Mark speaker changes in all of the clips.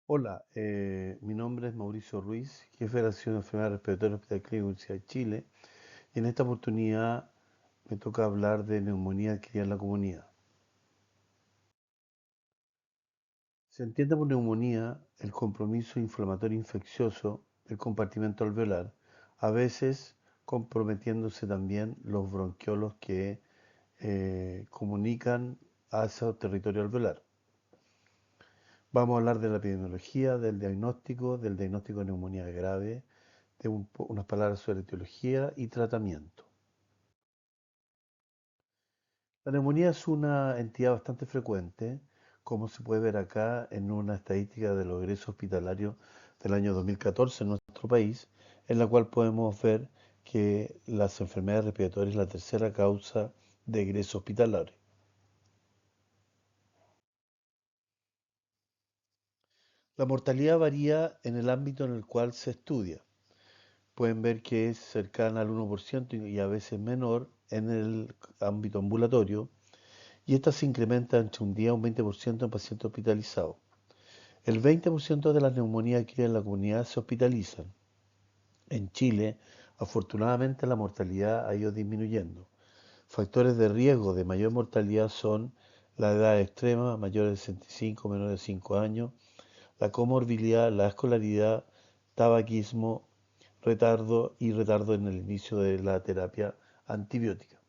Speaker 1: Hola, mi nombre es Mauricio Ruiz, jefe de la Asociación de Enfermedades Respiratorias Hospital Clínico Universidad de Chile, y en esta oportunidad me toca hablar de neumonía adquirida en la comunidad. Se entiende por neumonía el compromiso inflamatorio infeccioso del compartimento alveolar, a veces comprometiéndose también los bronquiolos que comunican a ese territorio alveolar. Vamos a hablar de la epidemiología, del diagnóstico de neumonía grave, de unas palabras sobre etiología y tratamiento. La neumonía es una entidad bastante frecuente, como se puede ver acá en una estadística de los egresos hospitalarios del año 2014 en nuestro país, en la cual podemos ver que las enfermedades respiratorias es la tercera causa de egreso hospitalario. La mortalidad varía en el ámbito en el cual se estudia. Pueden ver que es cercana al 1% y a veces menor en el ámbito ambulatorio, y esta se incrementa entre un 10 a un 20% en pacientes hospitalizados. El 20% de las neumonías adquiridas en la comunidad se hospitalizan. En Chile, afortunadamente, la mortalidad ha ido disminuyendo. Factores de riesgo de mayor mortalidad son la edad extrema, mayores de 65, menores de 5 años, la comorbilidad, la escolaridad, tabaquismo, retardo en el inicio de la terapia antibiótica.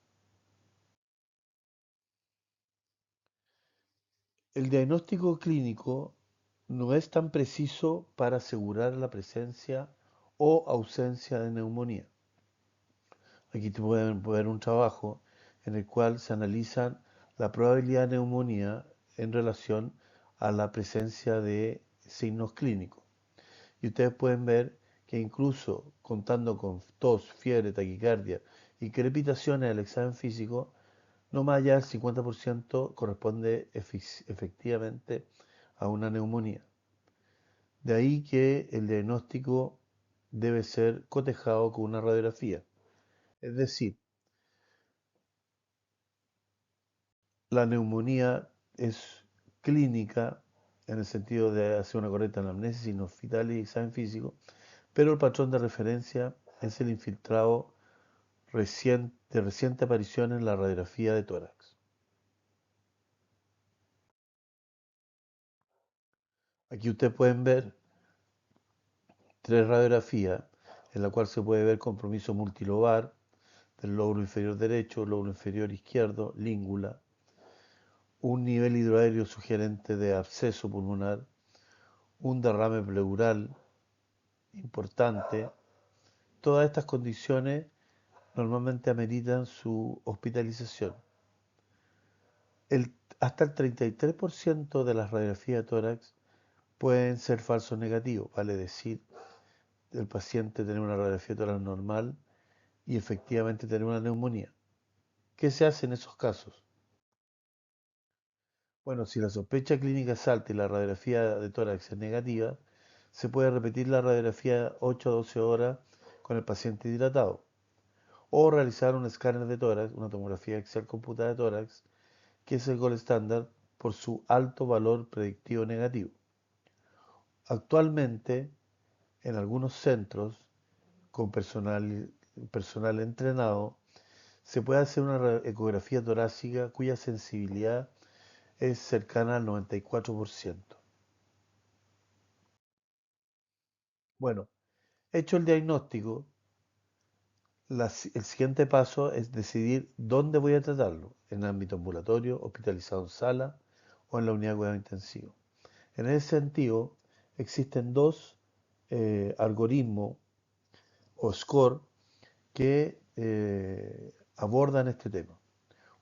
Speaker 1: El diagnóstico clínico no es tan preciso para asegurar la presencia o ausencia de neumonía. Aquí te pueden ver un trabajo en el cual se analizan la probabilidad de neumonía en relación a la presencia de signos clínicos. Y ustedes pueden ver que incluso contando con tos, fiebre, taquicardia y crepitaciones del examen físico, no más allá del 50% corresponde efectivamente a una neumonía. De ahí que el diagnóstico debe ser cotejado con una radiografía. Es decir, la neumonía es clínica en el sentido de hacer una correcta anamnesis, signos vitales y examen físico, pero el patrón de referencia es el infiltrado de reciente aparición en la radiografía de tórax. Aquí ustedes pueden ver tres radiografías en la cual se puede ver compromiso multilobar del lóbulo inferior derecho, lóbulo inferior izquierdo, língula, un nivel hidroaéreo sugerente de absceso pulmonar, un derrame pleural importante. Todas estas condiciones normalmente ameritan su hospitalización. Hasta el 33% de las radiografías de tórax pueden ser falsos negativos, vale decir, el paciente tener una radiografía de tórax normal y efectivamente tener una neumonía. ¿Qué se hace en esos casos? Bueno, si la sospecha clínica es alta y la radiografía de tórax es negativa, se puede repetir la radiografía 8 a 12 horas con el paciente hidratado o realizar un escáner de tórax, una tomografía axial computada de tórax, que es el gold estándar por su alto valor predictivo negativo. Actualmente, en algunos centros con personal entrenado, se puede hacer una ecografía torácica cuya sensibilidad es cercana al 94%. Bueno, hecho el diagnóstico, el siguiente paso es decidir dónde voy a tratarlo, en el ámbito ambulatorio, hospitalizado en sala o en la unidad de cuidado intensivo. En ese sentido, existen dos algoritmos o score que abordan este tema.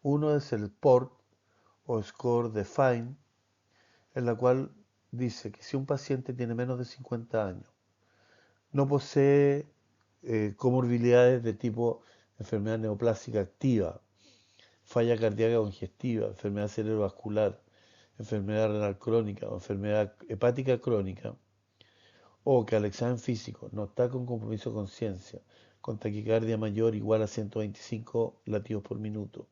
Speaker 1: Uno es el PORT o Score Define, en la cual dice que si un paciente tiene menos de 50 años, no posee comorbilidades de tipo enfermedad neoplásica activa, falla cardíaca congestiva, enfermedad cerebrovascular, enfermedad renal crónica o enfermedad hepática crónica, o que al examen físico no está con compromiso de conciencia, con taquicardia mayor o igual a 125 latidos por minuto,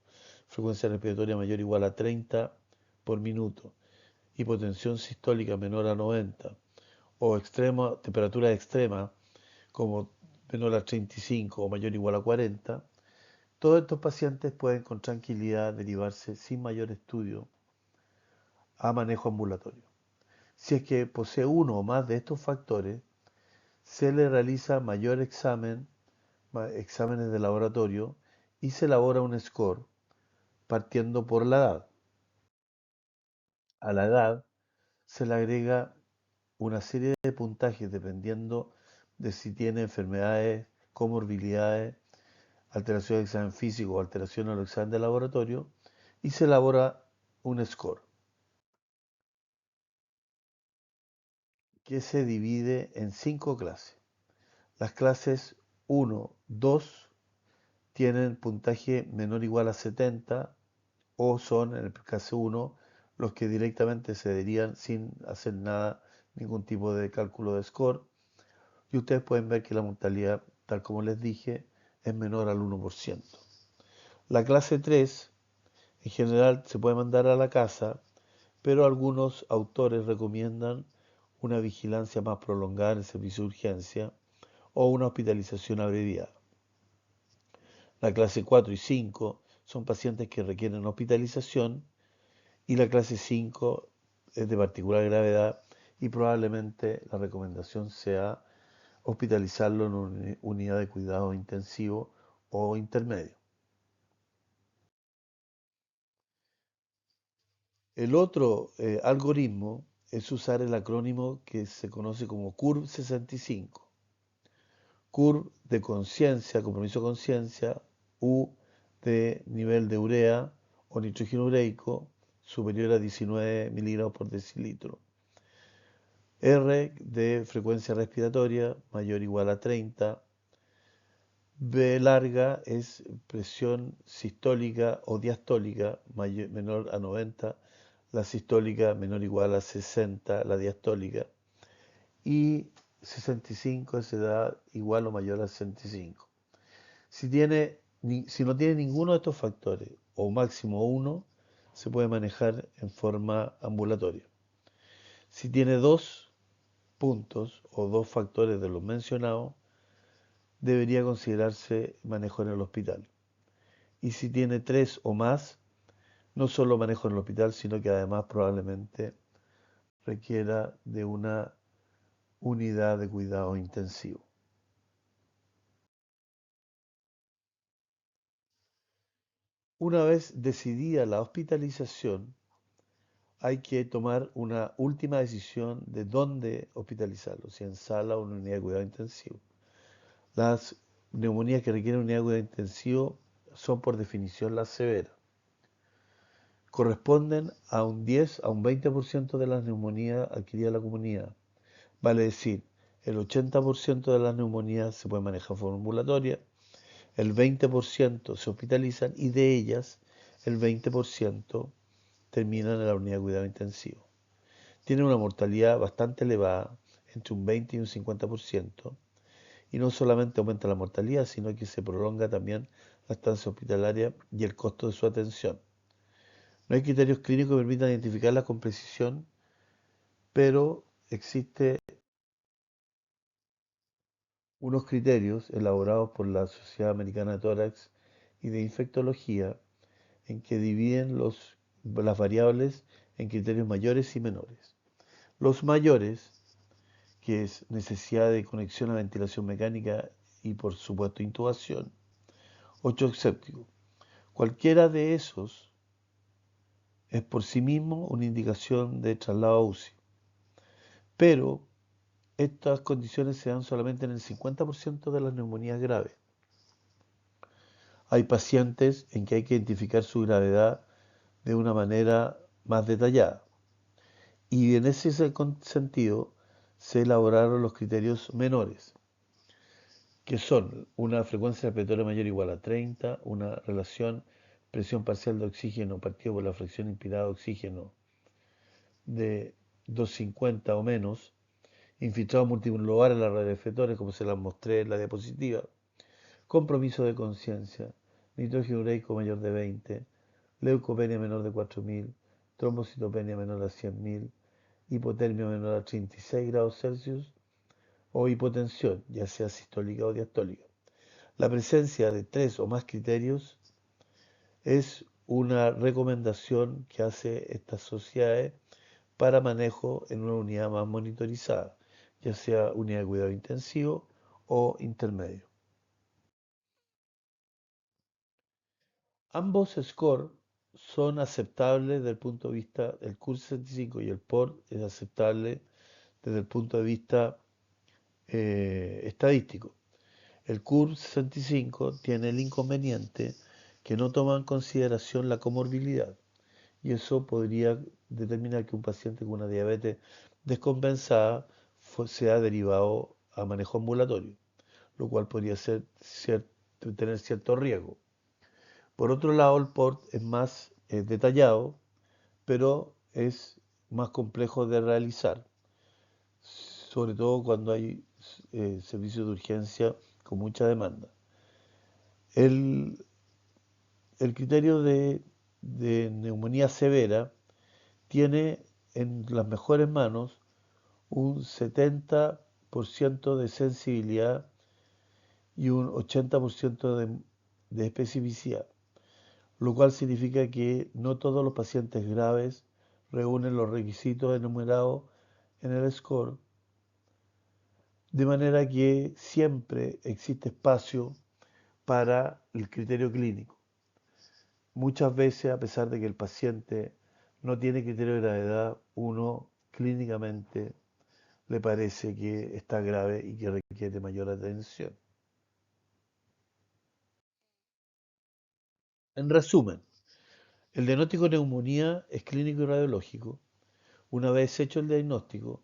Speaker 1: frecuencia respiratoria mayor o igual a 30 por minuto, hipotensión sistólica menor a 90, o temperaturas extremas, como menor a 35 o mayor o igual a 40, todos estos pacientes pueden con tranquilidad derivarse sin mayor estudio a manejo ambulatorio. Si es que posee uno o más de estos factores, se le realiza mayor exámenes de laboratorio y se elabora un score partiendo por la edad. A la edad se le agrega una serie de puntajes dependiendo de si tiene enfermedades, comorbilidades, alteración del examen físico o alteración al examen de laboratorio y se elabora un score que se divide en 5 clases. Las clases 1, 2 tienen puntaje menor o igual a 70 o son, en el caso 1, los que directamente se derivan sin hacer nada, ningún tipo de cálculo de score. Y ustedes pueden ver que la mortalidad, tal como les dije, es menor al 1%. La clase 3, en general, se puede mandar a la casa, pero algunos autores recomiendan una vigilancia más prolongada en el servicio de urgencia o una hospitalización abreviada. La clase 4 y 5 son pacientes que requieren hospitalización y la clase 5 es de particular gravedad y probablemente la recomendación sea hospitalizarlo en una unidad de cuidado intensivo o intermedio. El otro algoritmo es usar el acrónimo que se conoce como CURV-65. CURV de conciencia, compromiso de conciencia, U de nivel de urea o nitrógeno ureico superior a 19 miligramos por decilitro. R de frecuencia respiratoria mayor o igual a 30. B larga es presión sistólica o diastólica menor a 90, la sistólica menor o igual a 60, la diastólica, y 65 es edad igual o mayor a 65. Si no tiene ninguno de estos factores, o máximo uno, se puede manejar en forma ambulatoria. Si tiene 2 puntos o 2 factores de los mencionados, debería considerarse manejo en el hospital. Y si tiene 3 o más, no solo manejo en el hospital, sino que además probablemente requiera de una unidad de cuidado intensivo. Una vez decidida la hospitalización, hay que tomar una última decisión de dónde hospitalizarlo, si en sala o en unidad de cuidado intensivo. Las neumonías que requieren unidad de cuidado intensivo son por definición las severas. Corresponden a un 10 a un 20% de las neumonías adquiridas en la comunidad. Vale decir, el 80% de las neumonías se puede manejar de forma ambulatoria, el 20% se hospitalizan y de ellas el 20% terminan en la unidad de cuidado intensivo. Tienen una mortalidad bastante elevada, entre un 20 y un 50%, y no solamente aumenta la mortalidad, sino que se prolonga también la estancia hospitalaria y el costo de su atención. No hay criterios clínicos que permitan identificarlas con precisión, pero existen unos criterios elaborados por la Sociedad Americana de Tórax y de Infectología en que dividen las variables en criterios mayores y menores. Los mayores, que es necesidad de conexión a ventilación mecánica y por supuesto intubación, o shock séptico. Cualquiera de esos es por sí mismo una indicación de traslado a UCI, pero estas condiciones se dan solamente en el 50% de las neumonías graves. Hay pacientes en que hay que identificar su gravedad de una manera más detallada. Y en ese sentido se elaboraron los criterios menores, que son una frecuencia respiratoria mayor o igual a 30, una relación presión parcial de oxígeno partido por la fracción inspirada de oxígeno de 250 o menos, infiltrados multilobar en las radioreflectores, como se las mostré en la diapositiva, compromiso de conciencia, nitrógeno ureico mayor de 20, leucopenia menor de 4.000, trombocitopenia menor a 100.000, hipotermia menor a 36 grados Celsius o hipotensión, ya sea sistólica o diastólica. La presencia de tres o más criterios es una recomendación que hace estas sociedades para manejo en una unidad más monitorizada, ya sea unidad de cuidado intensivo o intermedio. Ambos scores son aceptables desde el punto de vista, el CUR 65 y el POR es aceptable desde el punto de vista estadístico. El CUR 65 tiene el inconveniente que no toma en consideración la comorbilidad y eso podría determinar que un paciente con una diabetes descompensada sea derivado a manejo ambulatorio, lo cual podría tener cierto riesgo. Por otro lado, el PORT es más detallado, pero es más complejo de realizar, sobre todo cuando hay servicios de urgencia con mucha demanda. El, el criterio de neumonía severa tiene en las mejores manos un 70% de sensibilidad y un 80% de especificidad, lo cual significa que no todos los pacientes graves reúnen los requisitos enumerados en el score, de manera que siempre existe espacio para el criterio clínico. Muchas veces, a pesar de que el paciente no tiene criterio de gravedad, uno clínicamente le parece que está grave y que requiere mayor atención. En resumen, el diagnóstico de neumonía es clínico y radiológico. Una vez hecho el diagnóstico,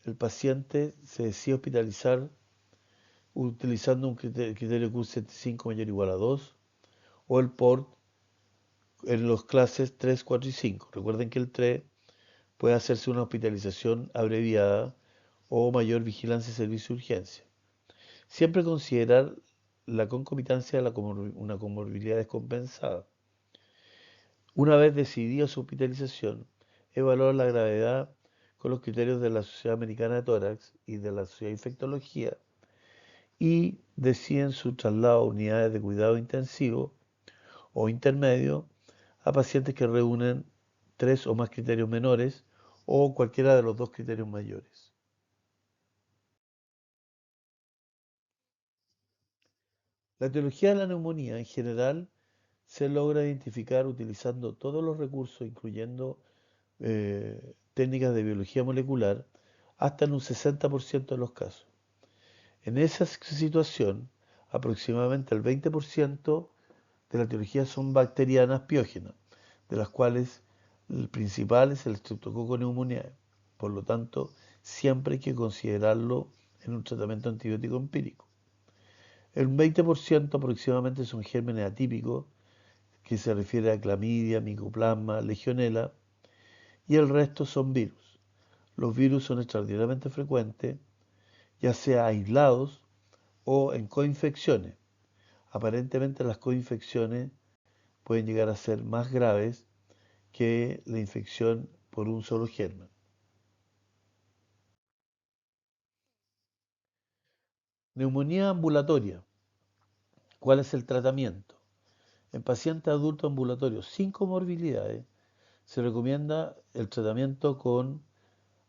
Speaker 1: el paciente se decide hospitalizar utilizando un criterio Q75 mayor o igual a 2 o el PORT en los clases 3, 4 y 5. Recuerden que el 3 puede hacerse una hospitalización abreviada o mayor vigilancia y servicio de urgencia. Siempre considerar la concomitancia de una comorbilidad descompensada. Una vez decidida su hospitalización, evaluar la gravedad con los criterios de la Sociedad Americana de Tórax y de la Sociedad de Infectología y deciden su traslado a unidades de cuidado intensivo o intermedio a pacientes que reúnen tres o más criterios menores o cualquiera de los dos criterios mayores. La etiología de la neumonía en general se logra identificar utilizando todos los recursos, incluyendo técnicas de biología molecular, hasta en un 60% de los casos. En esa situación, aproximadamente el 20% de la etiología son bacterianas piógenas, de las cuales el principal es el Streptococcus pneumoniae. Por lo tanto, siempre hay que considerarlo en un tratamiento antibiótico empírico. El 20% aproximadamente son gérmenes atípicos, que se refiere a clamidia, micoplasma, legionela, y el resto son virus. Los virus son extraordinariamente frecuentes, ya sea aislados o en coinfecciones. Aparentemente las coinfecciones pueden llegar a ser más graves que la infección por un solo germen. Neumonía ambulatoria. ¿Cuál es el tratamiento? En pacientes adultos ambulatorios sin comorbilidades se recomienda el tratamiento con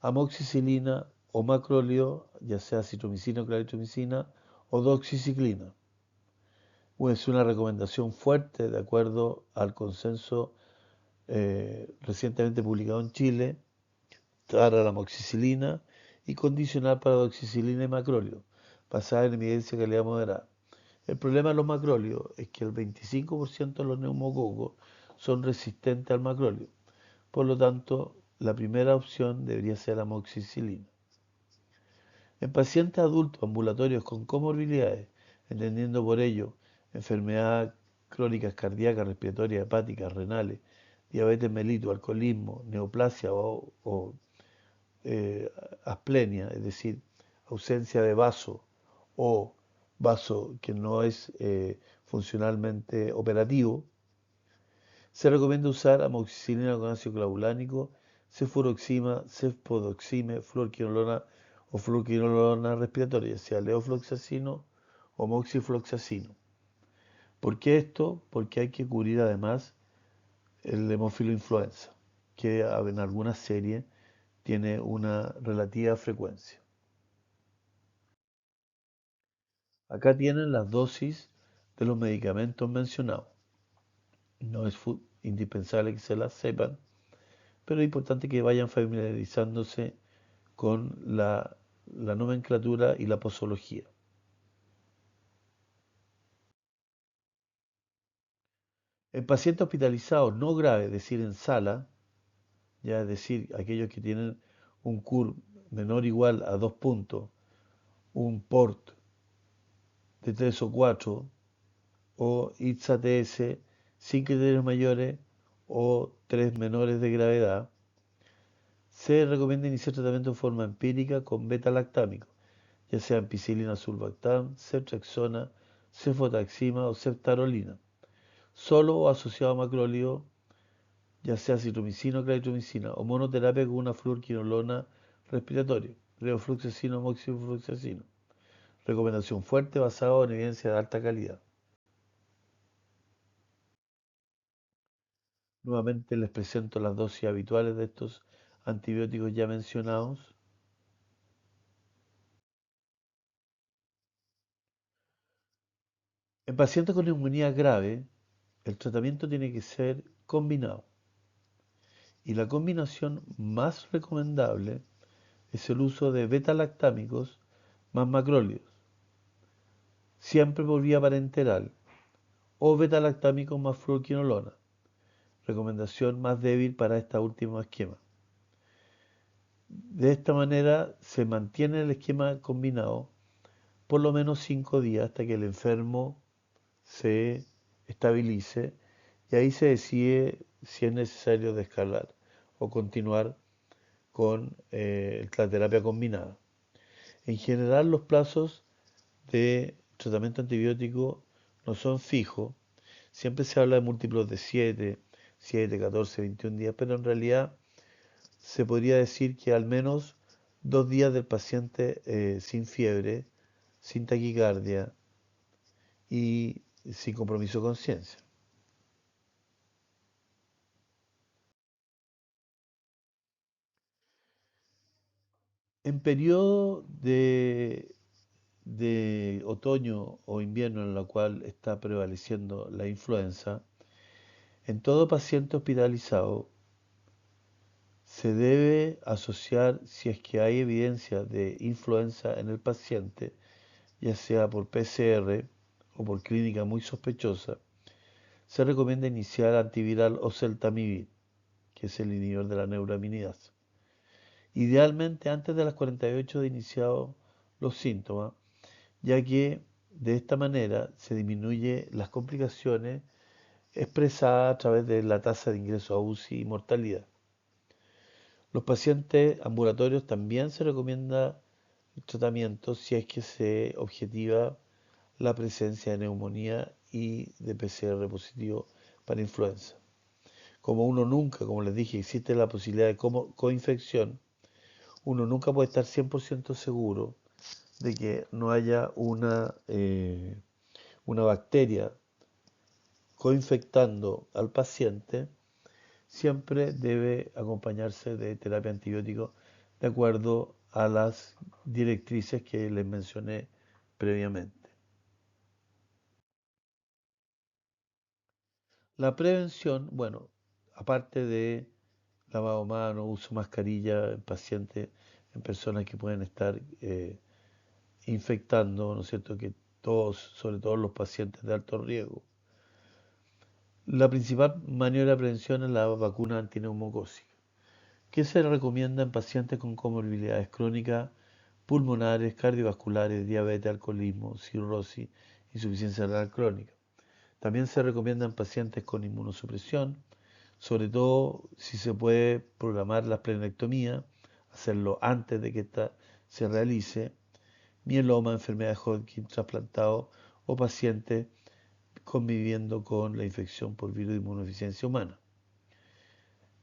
Speaker 1: amoxicilina o macróleo, ya sea citromicina o claritromicina, o doxiciclina. Es una recomendación fuerte de acuerdo al consenso recientemente publicado en Chile para la amoxicilina y condicional para doxicilina y macróleo, basada en evidencia de calidad moderada. El problema de los macróleos es que el 25% de los neumococos son resistentes al macróleo. Por lo tanto, la primera opción debería ser la amoxicilina. En pacientes adultos ambulatorios con comorbilidades, entendiendo por ello enfermedades crónicas cardíacas, respiratorias, hepáticas, renales, diabetes mellitus, alcoholismo, neoplasia o asplenia, es decir, ausencia de vaso o vaso que no es funcionalmente operativo, se recomienda usar amoxicilina con ácido clavulánico cefuroxima, cefpodoxime, fluorquinolona o fluorquinolona respiratoria, ya sea levofloxacino o moxifloxacino. ¿Por qué esto? Porque hay que cubrir además el hemófilo influenza, que en algunas series tiene una relativa frecuencia. Acá tienen las dosis de los medicamentos mencionados. No es indispensable que se las sepan, pero es importante que vayan familiarizándose con la nomenclatura y la posología. En pacientes hospitalizados no graves, es decir, en sala, ya es decir, aquellos que tienen un CUR menor o igual a 2 puntos, un PORT de 3 o 4, o ITS-ATS sin criterios mayores o 3 menores de gravedad, se recomienda iniciar tratamiento de forma empírica con beta-lactámico, ya sea ampicilina sulbactam, ceftriaxona, cefotaxima o ceftarolina, solo o asociado a macróleo, ya sea citromicina o claritromicina, o monoterapia con una fluorquinolona respiratoria, levofloxacino o moxifloxacino. Recomendación fuerte basada en evidencia de alta calidad. Nuevamente les presento las dosis habituales de estos antibióticos ya mencionados. En pacientes con neumonía grave, el tratamiento tiene que ser combinado. Y la combinación más recomendable es el uso de beta-lactámicos más macrólidos, siempre por vía parenteral, o beta-lactámicos más fluorquinolona, recomendación más débil para esta última esquema. De esta manera se mantiene el esquema combinado por lo menos 5 días hasta que el enfermo se estabilice y ahí se decide si es necesario descargar o continuar con la terapia combinada. En general los plazos de tratamiento antibiótico no son fijos, siempre se habla de múltiplos de 7, 14, 21 días, pero en realidad se podría decir que al menos 2 días del paciente sin fiebre, sin taquicardia y sin compromiso de conciencia. En periodo de otoño o invierno en la cual está prevaleciendo la influenza, en todo paciente hospitalizado se debe asociar, si es que hay evidencia de influenza en el paciente, ya sea por PCR o por clínica muy sospechosa, se recomienda iniciar antiviral o celtamivir, que es el inhibidor de la neuraminidasa. Idealmente antes de las 48 de iniciados los síntomas, ya que de esta manera se disminuye las complicaciones expresadas a través de la tasa de ingreso a UCI y mortalidad. Los pacientes ambulatorios también se recomienda el tratamiento si es que se objetiva la presencia de neumonía y de PCR positivo para influenza. Como uno nunca, como les dije, existe la posibilidad de coinfección, uno nunca puede estar 100% seguro de que no haya una bacteria coinfectando al paciente, siempre debe acompañarse de terapia antibiótico de acuerdo a las directrices que les mencioné previamente. La prevención, bueno, aparte de lavado de manos, uso de mascarilla en pacientes, en personas que pueden estar infectando, ¿no es cierto?, que todos, sobre todo los pacientes de alto riesgo. La principal maniobra de prevención es la vacuna antineumocócica, que se recomienda en pacientes con comorbilidades crónicas, pulmonares, cardiovasculares, diabetes, alcoholismo, cirrosis, insuficiencia renal crónica. También se recomienda en pacientes con inmunosupresión, sobre todo si se puede programar la esplenectomía, hacerlo antes de que esta se realice, mieloma, enfermedad de Hodgkin, trasplantado o pacientes conviviendo con la infección por virus de inmunodeficiencia humana.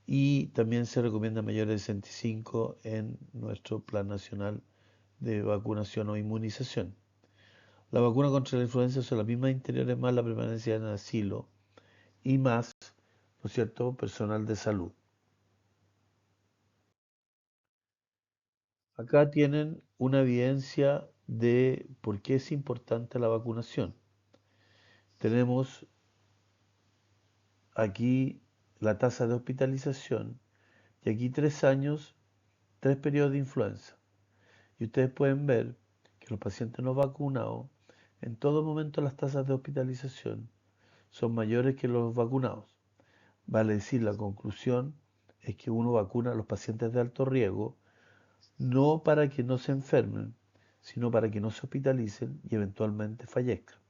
Speaker 1: y también se recomienda a mayores de 65 en nuestro Plan Nacional de Vacunación o Inmunización. La vacuna contra la influenza son las mismas interiores más la permanencia en asilo y más, ¿no es cierto?, personal de salud. Acá tienen una evidencia de por qué es importante la vacunación. Tenemos aquí la tasa de hospitalización y aquí 3 años, 3 periodos de influenza. Y ustedes pueden ver que los pacientes no vacunados, en todo momento las tasas de hospitalización son mayores que los vacunados. Vale decir, la conclusión es que uno vacuna a los pacientes de alto riesgo no para que no se enfermen, sino para que no se hospitalicen y eventualmente fallezcan.